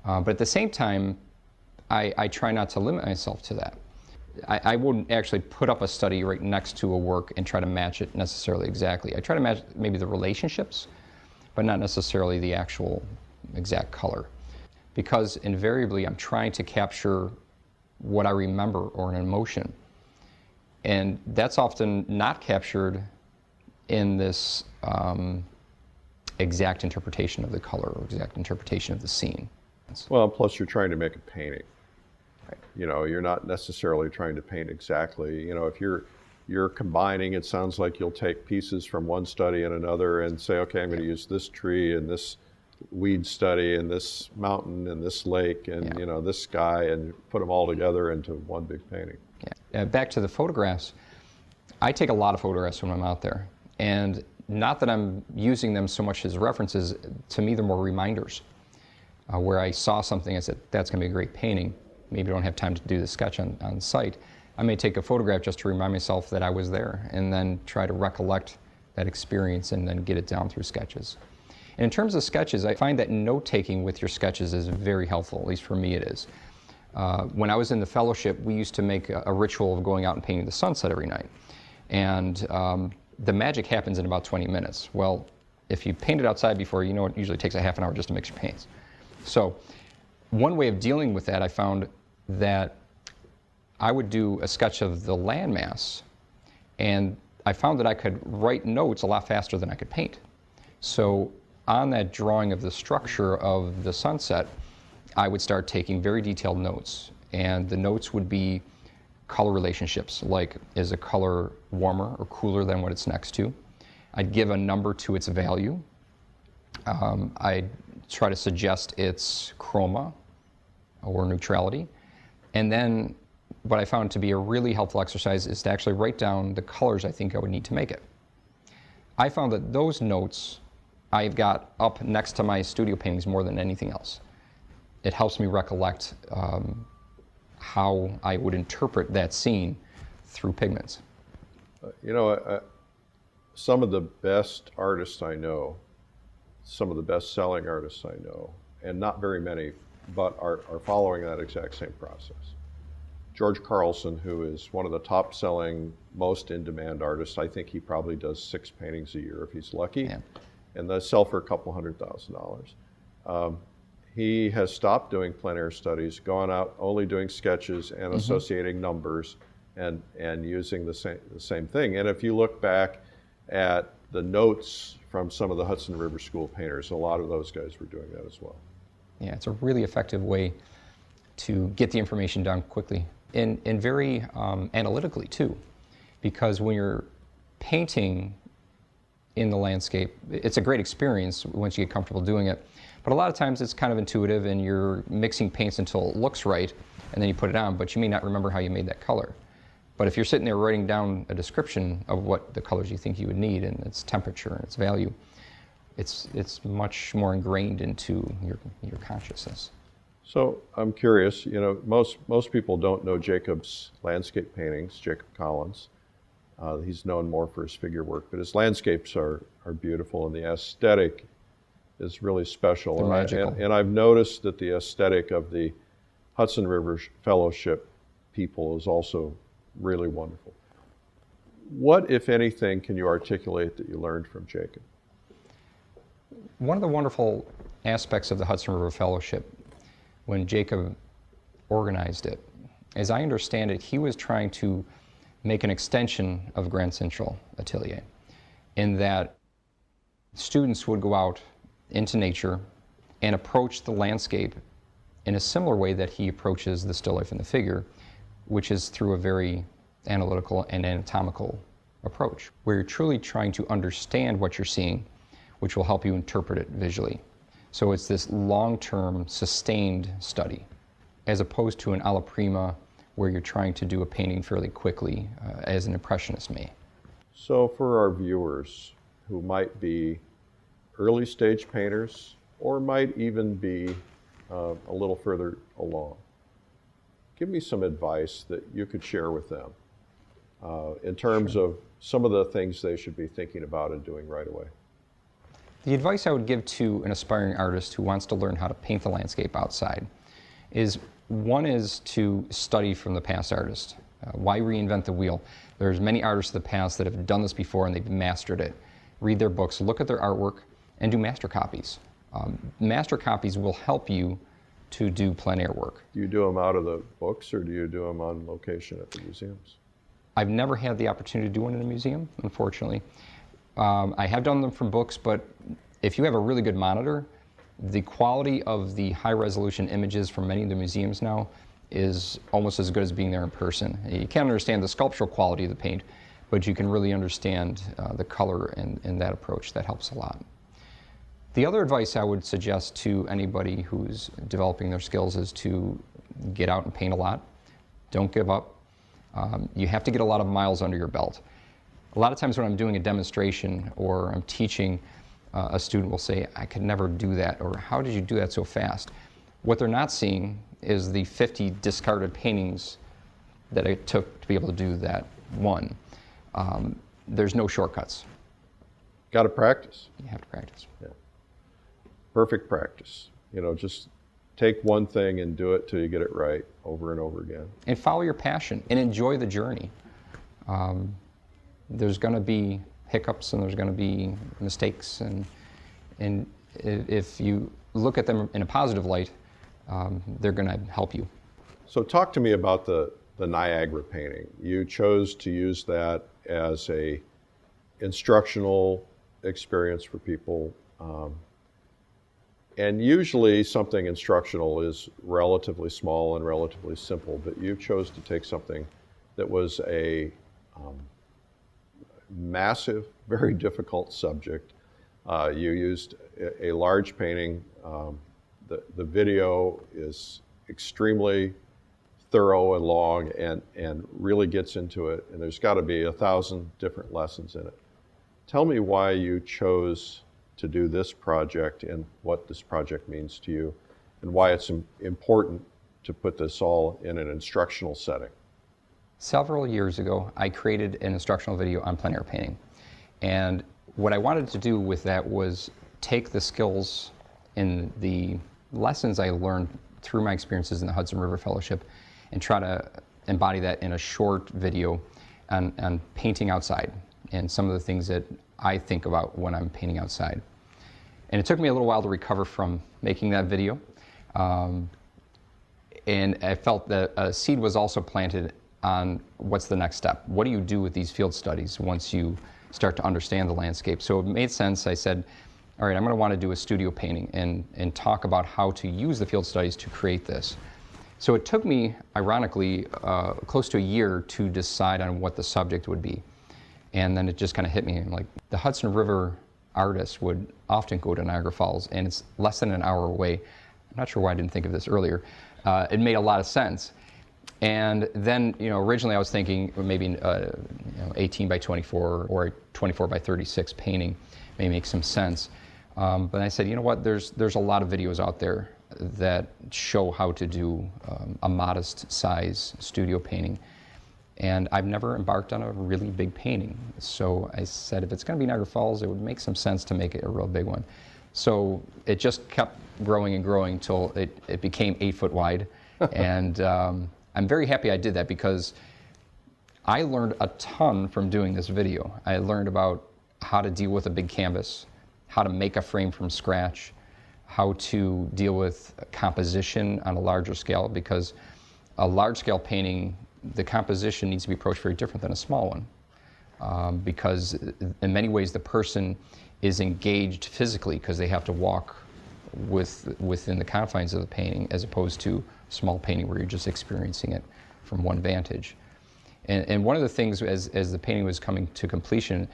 But at the same time, I try not to limit myself to that. I wouldn't actually put up a study right next to a work and try to match it necessarily exactly. I try to match maybe the relationships, but not necessarily the actual exact color. Because invariably I'm trying to capture what I remember or an emotion. And that's often not captured in this exact interpretation of the color or exact interpretation of the scene. Well, plus you're trying to make a painting. Right. You're not necessarily trying to paint exactly. If you're combining, it sounds like you'll take pieces from one study and another and say, okay, I'm going to use this tree and this weed study and this mountain and this lake and this sky, and put them all together into one big painting. Yeah. Back to the photographs, I take a lot of photographs when I'm out there, and not that I'm using them so much as references. To me, they're more reminders. Where I saw something, I said, that's going to be a great painting. Maybe I don't have time to do the sketch on site. I may take a photograph just to remind myself that I was there, and then try to recollect that experience and then get it down through sketches. And in terms of sketches, I find that note-taking with your sketches is very helpful, at least for me it is. When I was in the fellowship, we used to make a ritual of going out and painting the sunset every night. And the magic happens in about 20 minutes. Well, if you paint it outside before, you know it usually takes a half an hour just to mix your paints. So one way of dealing with that, I found that I would do a sketch of the landmass, and I found that I could write notes a lot faster than I could paint. So on that drawing of the structure of the sunset, I would start taking very detailed notes, and the notes would be color relationships, like is a color warmer or cooler than what it's next to. I'd give a number to its value. I'd try to suggest its chroma or neutrality. And then what I found to be a really helpful exercise is to actually write down the colors I think I would need to make it. I found that those notes I've got up next to my studio paintings more than anything else. It helps me recollect how I would interpret that scene through pigments. Some of the best artists I know, some of the best-selling artists I know, and not very many, but are following that exact same process. George Carlson, who is one of the top-selling, most in-demand artists, I think he probably does 6 paintings a year if he's lucky, and they sell for a couple $100,000. He has stopped doing plein air studies, gone out only doing sketches and associating numbers and using the same thing. And if you look back at the notes from some of the Hudson River School painters, a lot of those guys were doing that as well. Yeah, it's a really effective way to get the information down quickly and very analytically too, because when you're painting in the landscape, it's a great experience once you get comfortable doing it. But a lot of times it's kind of intuitive and you're mixing paints until it looks right and then you put it on, but you may not remember how you made that color. But if you're sitting there writing down a description of what the colors you think you would need and its temperature and its value, it's much more ingrained into your consciousness. So I'm curious, most people don't know Jacob's landscape paintings, Jacob Collins. He's known more for his figure work, but his landscapes are beautiful and the aesthetic is really special. They're magical. And I've noticed that the aesthetic of the Hudson River Fellowship people is also really wonderful. What, if anything, can you articulate that you learned from Jacob? One of the wonderful aspects of the Hudson River Fellowship, when Jacob organized it, as I understand it, he was trying to make an extension of Grand Central Atelier, in that students would go out into nature and approach the landscape in a similar way that he approaches the still life and the figure, which is through a very analytical and anatomical approach, where you're truly trying to understand what you're seeing, which will help you interpret it visually. So it's this long-term, sustained study, as opposed to an alla prima, where you're trying to do a painting fairly quickly, as an impressionist may. So for our viewers who might be early stage painters or might even be a little further along, give me some advice that you could share with them in terms of some of the things they should be thinking about and doing right away. The advice I would give to an aspiring artist who wants to learn how to paint the landscape outside is, one is to study from the past artist. Why reinvent the wheel? There's many artists of the past that have done this before and they've mastered it. Read their books, look at their artwork, and do master copies. Master copies will help you to do plein air work. Do you do them out of the books or do you do them on location at the museums? I've never had the opportunity to do one in a museum, unfortunately. I have done them from books, but if you have a really good monitor, the quality of the high-resolution images from many of the museums now is almost as good as being there in person. You can't understand the sculptural quality of the paint, but you can really understand the color and that approach. That helps a lot. The other advice I would suggest to anybody who's developing their skills is to get out and paint a lot. Don't give up. You have to get a lot of miles under your belt. A lot of times when I'm doing a demonstration or I'm teaching, a student will say, I could never do that, or how did you do that so fast? What they're not seeing is the 50 discarded paintings that it took to be able to do that one. There's no shortcuts. Got to practice. You have to practice. Yeah. perfect practice. Just take one thing and do it till you get it right over and over again. And follow your passion and enjoy the journey. There's going to be hiccups and there's going to be mistakes, and if you look at them in a positive light, they're going to help you. So talk to me about the Niagara painting. You chose to use that as a instructional experience for people. And usually something instructional is relatively small and relatively simple, but you chose to take something that was a massive, very difficult subject. You used a large painting. The video is extremely thorough and long and really gets into it, and there's got to be 1,000 different lessons in it. Tell me why you chose to do this project and what this project means to you, and why it's important to put this all in an instructional setting. Several years ago, I created an instructional video on plein air painting. And what I wanted to do with that was take the skills and the lessons I learned through my experiences in the Hudson River Fellowship and try to embody that in a short video on painting outside and some of the things that I think about when I'm painting outside. And it took me a little while to recover from making that video. And I felt that a seed was also planted on what's the next step. What do you do with these field studies once you start to understand the landscape? So it made sense. I said, all right, I'm going to want to do a studio painting and talk about how to use the field studies to create this. So it took me, ironically, close to a year to decide on what the subject would be. And then it just kind of hit me, like the Hudson River artists would often go to Niagara Falls, and it's less than an hour away. I'm not sure why I didn't think of this earlier. It made a lot of sense. And then, originally I was thinking maybe 18 by 24 or a 24 by 36 painting may make some sense. But I said, you know what, there's a lot of videos out there that show how to do a modest size studio painting. And I've never embarked on a really big painting. So I said, if it's going to be Niagara Falls, it would make some sense to make it a real big one. So it just kept growing and growing until it became 8 foot wide. And I'm very happy I did that, because I learned a ton from doing this video. I learned about how to deal with a big canvas, how to make a frame from scratch, how to deal with composition on a larger scale, because a large scale painting, the composition needs to be approached very different than a small one, because in many ways the person is engaged physically because they have to walk within the confines of the painting, as opposed to small painting where you're just experiencing it from one vantage. And one of the things, as the painting was coming to completion,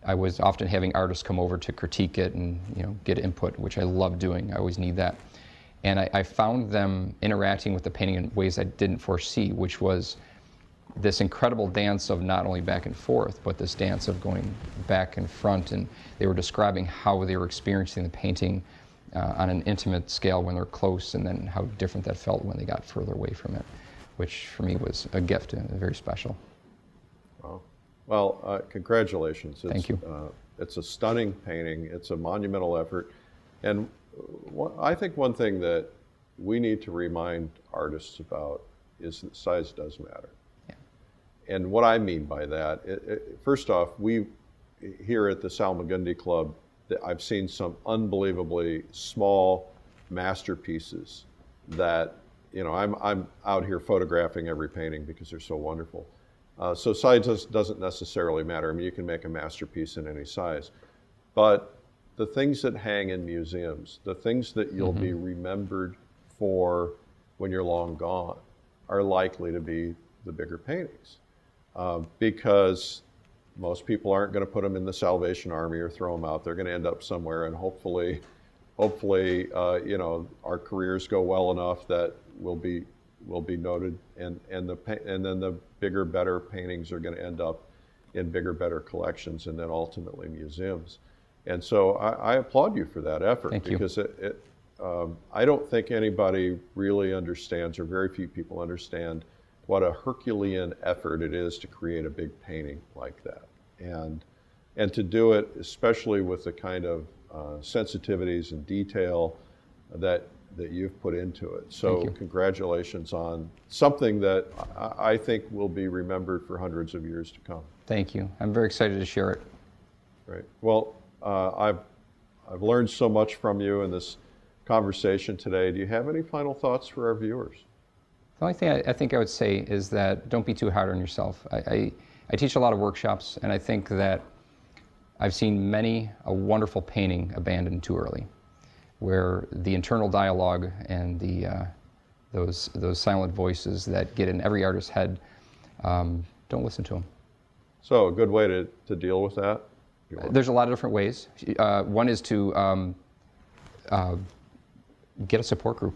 I was often having artists come over to critique it and get input, which I love doing. I always need that. And I found them interacting with the painting in ways I didn't foresee, which was this incredible dance of not only back and forth, but this dance of going back and front. And they were describing how they were experiencing the painting on an intimate scale when they're close, and then how different that felt when they got further away from it, which for me was a gift and very special. Wow. Well, congratulations. Thank you. It's a stunning painting. It's a monumental effort. And I think one thing that we need to remind artists about is that size does matter. Yeah. And what I mean by that, first off, we here at the Salmagundi Club, I've seen some unbelievably small masterpieces that, I'm out here photographing every painting because they're so wonderful. So size doesn't necessarily matter. I mean, you can make a masterpiece in any size. But the things that hang in museums, the things that you'll be remembered for when you're long gone, are likely to be the bigger paintings. Because most people aren't going to put them in the Salvation Army or throw them out. They're going to end up somewhere, and hopefully, our careers go well enough that we'll be noted, and then the bigger, better paintings are going to end up in bigger, better collections, and then ultimately museums. And so I applaud you for that effort. Thank you. Because I don't think anybody really understands, or very few people understand, what a Herculean effort it is to create a big painting like that, and to do it, especially with the kind of sensitivities and detail that you've put into it. So congratulations on something that I think will be remembered for hundreds of years to come. Thank you. I'm very excited to share it. Great. Well, I've learned so much from you in this conversation today. Do you have any final thoughts for our viewers? The only thing I think I would say is that don't be too hard on yourself. I teach a lot of workshops, and I think that I've seen many a wonderful painting abandoned too early, where the internal dialogue and those silent voices that get in every artist's head, don't listen to them. So a good way to deal with that? There's a lot of different ways. One is to get a support group.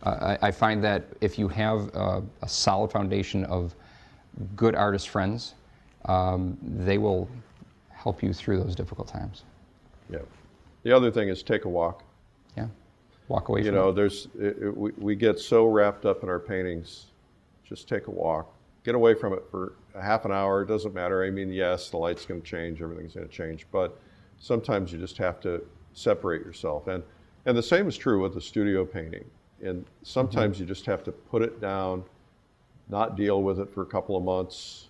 I find that if you have a solid foundation of good artist friends, they will help you through those difficult times. Yeah. The other thing is take a walk. Yeah. Walk away from it. We get so wrapped up in our paintings. Just take a walk. Get away from it for a half an hour. It doesn't matter. I mean, yes, the light's going to change. Everything's going to change. But sometimes you just have to separate yourself. And the same is true with the studio painting. And sometimes you just have to put it down, not deal with it for a couple of months,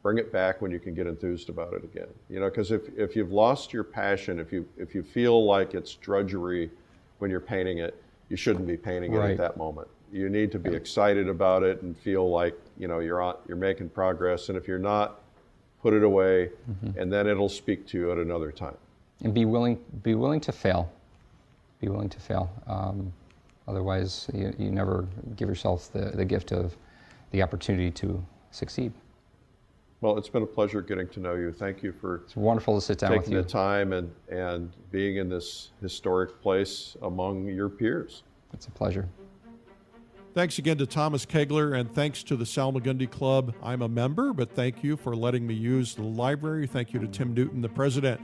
bring it back when you can get enthused about it again. Because if you've lost your passion, if you feel like it's drudgery when you're painting it, you shouldn't be painting it at that moment. You need to be excited about it and feel like you're making progress. And if you're not, put it away, and then it'll speak to you at another time. And be willing to fail. Be willing to fail. Otherwise, you never give yourself the gift of the opportunity to succeed. Well, it's been a pleasure getting to know you. Thank you for it's wonderful to sit down with you. Taking the time and being in this historic place among your peers. It's a pleasure. Thanks again to Thomas Kegler, and thanks to the Salmagundi Club. I'm a member, but thank you for letting me use the library. Thank you to Tim Newton, the president.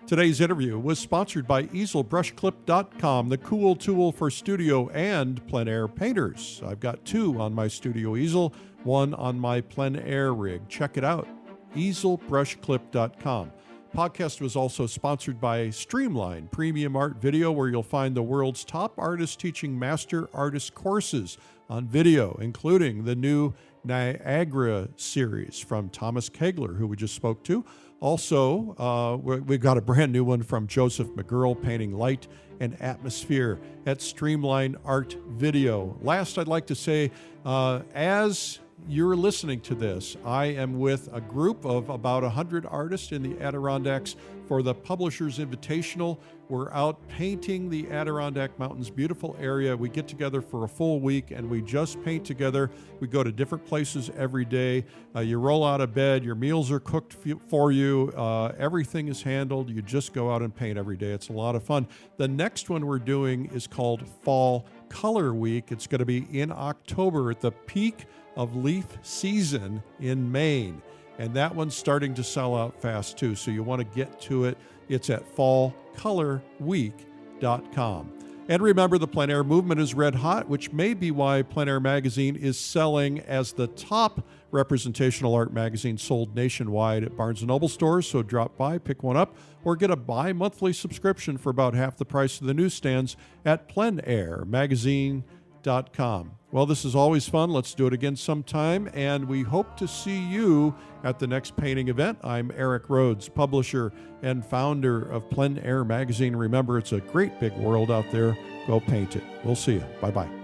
Today's interview was sponsored by easelbrushclip.com, the cool tool for studio and plein air painters. I've got 2 on my studio easel, 1 on my plein air rig. Check it out, easelbrushclip.com. Podcast was also sponsored by Streamline Premium Art Video, where you'll find the world's top artists teaching master artist courses on video, including the new Niagara series from Thomas Kegler, who we just spoke to. Also, we've got a brand new one from Joseph McGurl, painting light and atmosphere at Streamline Art Video. Last, I'd like to say, as you're listening to this, I am with a group of about 100 artists in the Adirondacks for the Publishers Invitational. We're out painting the Adirondack Mountains, beautiful area. We get together for a full week and we just paint together. We go to different places every day. You roll out of bed, your meals are cooked for you, everything is handled. You just go out and paint every day. It's a lot of fun. The next one we're doing is called Fall Color Week. It's going to be in October at the peak of leaf season in Maine. And that one's starting to sell out fast too. So you want to get to it. It's at fallcolorweek.com. And remember, the plein air movement is red hot, which may be why Plein Air Magazine is selling as the top representational art magazine sold nationwide at Barnes & Noble stores. So drop by, pick one up, or get a bi-monthly subscription for about half the price of the newsstands at pleinairmagazine.com. Well, this is always fun. Let's do it again sometime, and we hope to see you at the next painting event. I'm Eric Rhoads, publisher and founder of Plein Air Magazine. Remember, it's a great big world out there. Go paint it. We'll see you. Bye-bye.